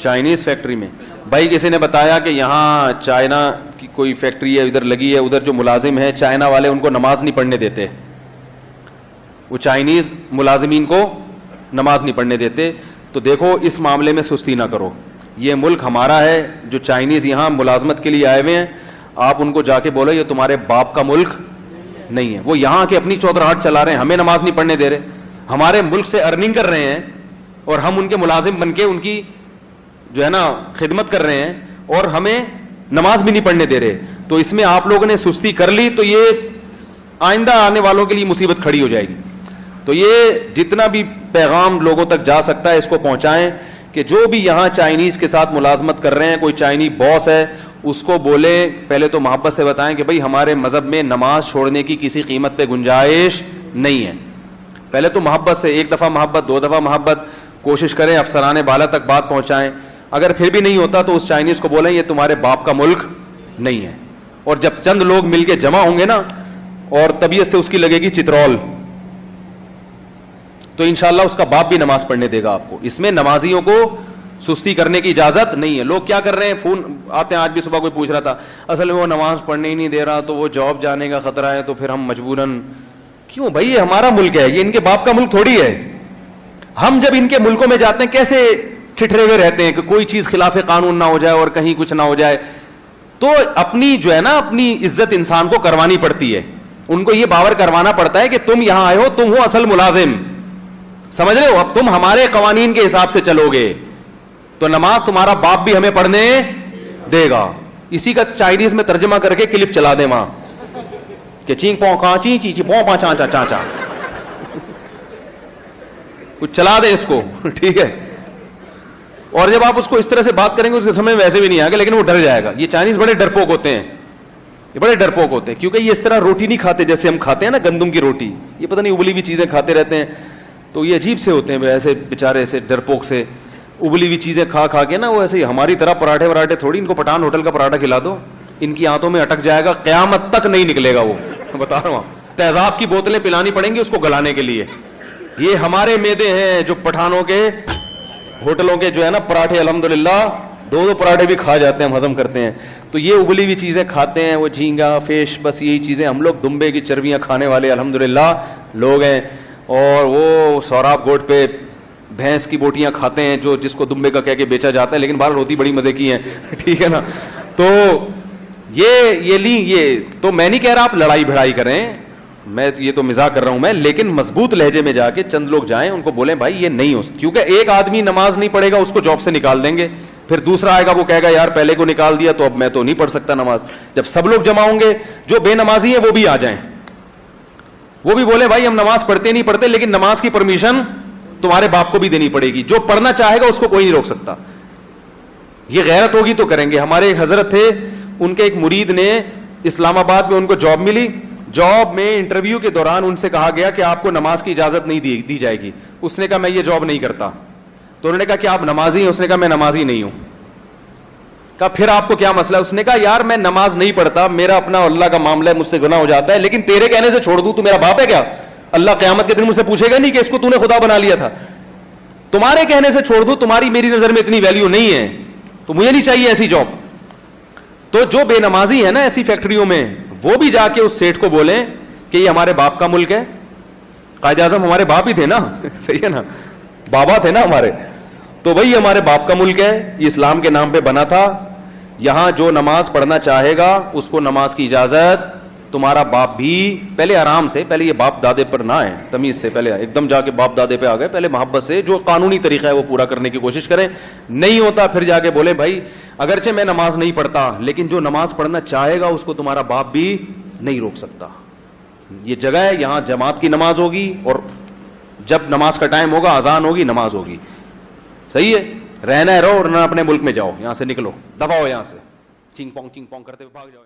Chinese factory میں. بھائی کسی نے بتایا کہ یہاں چائنا کی کوئی فیکٹری ہے ادھر لگی ہے, ادھر جو ملازم ہیں چائنا والے ان کو نماز نہیں پڑھنے دیتے, وہ چائنیز ملازمین کو نماز نہیں پڑھنے دیتے. تو دیکھو اس معاملے میں سستی نہ کرو, یہ ملک ہمارا ہے. جو چائنیز یہاں ملازمت کے لیے آئے ہوئے ہیں آپ ان کو جا کے بولو یہ تمہارے باپ کا ملک نہیں ہے. وہ یہاں کے اپنی چودراہٹ چلا رہے ہیں, ہمیں نماز نہیں پڑھنے دے رہے. ہمارے ملک سے ارننگ کر رہے ہیں اور ہم ان کے ملازم بن کے ان کی جو ہے نا خدمت کر رہے ہیں اور ہمیں نماز بھی نہیں پڑھنے دے رہے. تو اس میں آپ لوگوں نے سستی کر لی تو یہ آئندہ آنے والوں کے لیے مصیبت کھڑی ہو جائے گی. تو یہ جتنا بھی پیغام لوگوں تک جا سکتا ہے اس کو پہنچائیں کہ جو بھی یہاں چائنیز کے ساتھ ملازمت کر رہے ہیں, کوئی چائنی باس ہے اس کو بولے, پہلے تو محبت سے بتائیں کہ بھائی ہمارے مذہب میں نماز چھوڑنے کی کسی قیمت پہ گنجائش نہیں ہے. پہلے تو محبت سے, ایک دفعہ محبت, دو دفعہ محبت, کوشش کریں افسران بالا تک بات پہنچائیں. اگر پھر بھی نہیں ہوتا تو اس چائنیز کو بولیں یہ تمہارے باپ کا ملک نہیں ہے. اور جب چند لوگ مل کے جمع ہوں گے نا اور طبیعت سے اس کی لگے گی چترول, تو انشاءاللہ اس کا باپ بھی نماز پڑھنے دے گا آپ کو. اس میں نمازیوں کو سستی کرنے کی اجازت نہیں ہے. لوگ کیا کر رہے ہیں, فون آتے ہیں, آج بھی صبح کوئی پوچھ رہا تھا اصل میں وہ نماز پڑھنے ہی نہیں دے رہا تو وہ جاب جانے کا خطرہ ہے تو پھر ہم مجبوراً. کیوں بھائی, یہ ہمارا ملک ہے, یہ ان کے باپ کا ملک تھوڑی ہے. ہم جب ان کے ملکوں میں جاتے ہیں کیسے ٹھٹرے ہوئے رہتے ہیں کہ کوئی چیز خلاف قانون نہ ہو جائے اور کہیں کچھ نہ ہو جائے. تو اپنی جو ہے نا اپنی عزت انسان کو کروانی پڑتی ہے. ان کو یہ باور کروانا پڑتا ہے کہ تم یہاں آئے ہو, تم ہو اصل ملازم, سمجھ رہے ہو, اب تم ہمارے قوانین کے حساب سے چلو گے تو نماز تمہارا باپ بھی ہمیں پڑھنے دے گا. اسی کا چائنیز میں ترجمہ کر کے کلپ چلا دیں وہاں کہ چینگ پوں کہاں چی چی چی پوں پا چا چا چا چا, کچھ چلا دیں اس کو, ٹھیک ہے. اور جب آپ اس کو اس طرح سے بات کریں گے اس کے سمجھ میں ویسے بھی نہیں آئے گا, لیکن وہ ڈر جائے گا. یہ چائنیز بڑے ڈرپوک ہوتے ہیں, یہ بڑے ڈرپوک ہوتے ہیں کیونکہ یہ اس طرح روٹی نہیں کھاتے جیسے ہم کھاتے ہیں نا گندم کی روٹی. یہ پتہ نہیں ابلی ہوئی چیزیں کھاتے رہتے ہیں, تو یہ عجیب سے ہوتے ہیں ایسے بیچارے, ایسے ڈرپوک سے ابلی ہوئی چیزیں کھا کھا کے نا. وہ ایسے ہماری طرح پراٹھے وراٹھے تھوڑی, ان کو پٹھان ہوٹل کا پراٹھا کھلا دو ان کی آنتوں میں اٹک جائے گا, قیامت تک نہیں نکلے گا. وہ بتا رہا ہوں, تیزاب کی بوتلیں پلانی پڑیں گی اس کو گلانے کے لیے. یہ ہمارے میدے ہیں جو پٹھانوں کے ہوٹلوں کے جو ہے نا پراٹھے, الحمدللہ دو پراٹھے بھی کھا جاتے ہیں, ہم ہضم کرتے ہیں. تو یہ ابلی ہوئی چیزیں کھاتے ہیں, وہ جھینگا فش, بس یہی چیزیں. ہم لوگ دمبے کی چربیاں کھانے والے الحمدللہ لوگ ہیں. اور وہ سوراب گوٹ پہ بھینس کی بوٹیاں کھاتے ہیں جو جس کو دمبے کا کہہ کے بیچا جاتا ہے, لیکن بہرحال ہوتی بڑی مزے کی ہیں, ٹھیک ہے نا. تو یہ تو میں نہیں کہہ رہا آپ لڑائی بھڑائی کریں, میں یہ تو مزاق کر رہا ہوں میں, لیکن مضبوط لہجے میں جا کے چند لوگ جائیں ان کو بولیں بھائی یہ نہیں ہو سکتا. کیونکہ ایک آدمی نماز نہیں پڑھے گا اس کو جاب سے نکال دیں گے, پھر دوسرا آئے گا وہ کہے گا یار پہلے کو نکال دیا تو اب میں تو نہیں پڑھ سکتا نماز. جب سب لوگ جمع ہوں گے, جو بے نمازی ہیں وہ بھی آ جائیں, وہ بھی بولے بھائی ہم نماز پڑھتے نہیں پڑھتے لیکن نماز کی پرمیشن تمہارے باپ کو بھی دینی پڑے گی. جو پڑھنا چاہے گا اس کو کوئی نہیں روک سکتا. یہ غیرت ہوگی تو کریں گے. ہمارے ایک حضرت تھے, ان کے ایک مرید نے اسلام آباد میں ان کو جاب ملی. جاب میں انٹرویو کے دوران ان سے کہا گیا کہ آپ کو نماز کی اجازت نہیں دی جائے گی. اس نے کہا میں یہ جاب نہیں کرتا. تو انہوں نے کہا کہ آپ نمازی ہیں؟ اس نے کہا میں نمازی نہیں ہوں. کہا پھر آپ کو کیا مسئلہ ہے؟ اس نے کہا یار میں نماز نہیں پڑھتا, میرا اپنا اللہ کا معاملہ ہے, مجھ سے گناہ ہو جاتا ہے, لیکن تیرے کہنے سے چھوڑ دوں تو میرا باپ ہے کیا؟ اللہ قیامت کے دن مجھ سے پوچھے گا نہیں کہ اس کو تو نے خدا بنا لیا تھا. تمہارے کہنے سے چھوڑ دوں, تمہاری میری نظر میں اتنی ویلیو نہیں ہے, تو مجھے نہیں چاہیے ایسی جاب. تو جو بے نمازی ہے نا ایسی فیکٹریوں میں, وہ بھی جا کے اس سیٹ کو بولیں کہ یہ ہمارے باپ کا ملک ہے. قائد اعظم ہمارے باپ ہی تھے نا, صحیح ہے نا, بابا تھے نا ہمارے. تو بھائی ہمارے باپ کا ملک ہے, یہ اسلام کے نام پہ بنا تھا. یہاں جو نماز پڑھنا چاہے گا اس کو نماز کی اجازت, تمہارا باپ بھی. پہلے آرام سے, پہلے یہ باپ دادے پر نہ آئے, تمیز سے, پہلے ایک دم جا کے باپ دادے پہ آ گئے. پہلے محبت سے جو قانونی طریقہ ہے وہ پورا کرنے کی کوشش کریں. نہیں ہوتا پھر جا کے بولے بھائی اگرچہ میں نماز نہیں پڑھتا لیکن جو نماز پڑھنا چاہے گا اس کو تمہارا باپ بھی نہیں روک سکتا. یہ جگہ ہے, یہاں جماعت کی نماز ہوگی اور جب نماز کا ٹائم ہوگا اذان ہوگی, نماز ہوگی. صحیح ہے, رہنا ہے رہو اور نہ اپنے ملک میں جاؤ, یہاں سے نکلو, دفع ہو یہاں سے, چنگ پونگ کرتے ہوئے بھاگ جاؤ.